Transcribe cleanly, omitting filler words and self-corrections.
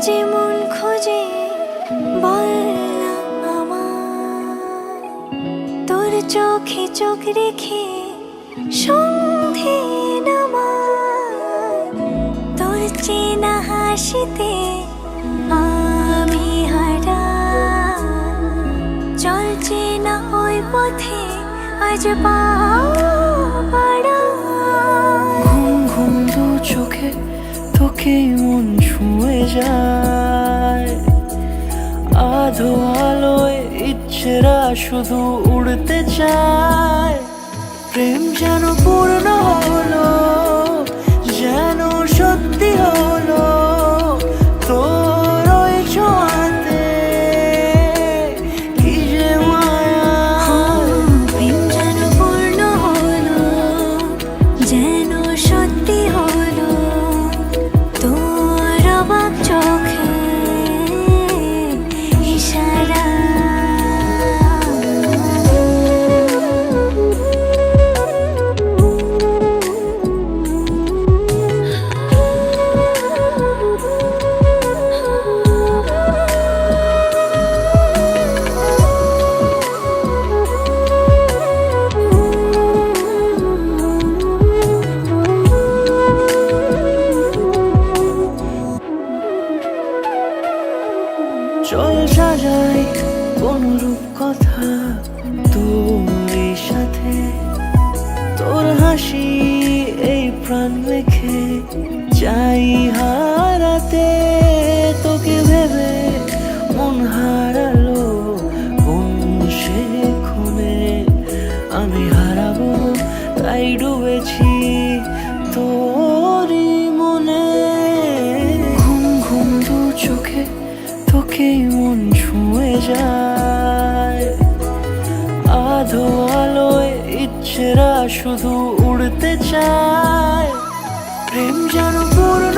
যে মন খোঁজে বল না আমায়, তোর চোখে চোখ রেখে সন্ধে নামায়, তোর চেনা হাসিতে আমি হারাই। চল চেনা ওই পথে আজ পা বাড়াই। ঘুম ঘুম দু চোখে তোকে মন ছুঁয়ে যায়, আধো আলোয় ইচ্ছেরা শুধু উড়তে চায়। প্রেম যেন পূর্ণ হলো, যেন সত্যি হলো তোর ওই ছোঁয়াতে, কি যে মায়া। প্রেম যেন পূর্ণ হলো, যেন সত্যি হলো তোর অবাক চোখে ইশারা। চল সাজাই কোন রূপ কথা তোর সাথে, তোর হাসি এই প্রাণ রেখে চাই হারাতে। তোকে ভেবে মন হারালো কোন সে ক্ষণে, আমি হারাবো তাই ডুবেছি তোরই মনে। ঘুম ঘুম দু চোখে তোকে মন ছুঁয়ে যায়, আধো আলোয় ইচ্ছেরা শুধু উড়তে চায়। প্রেম যেন পূর্ণ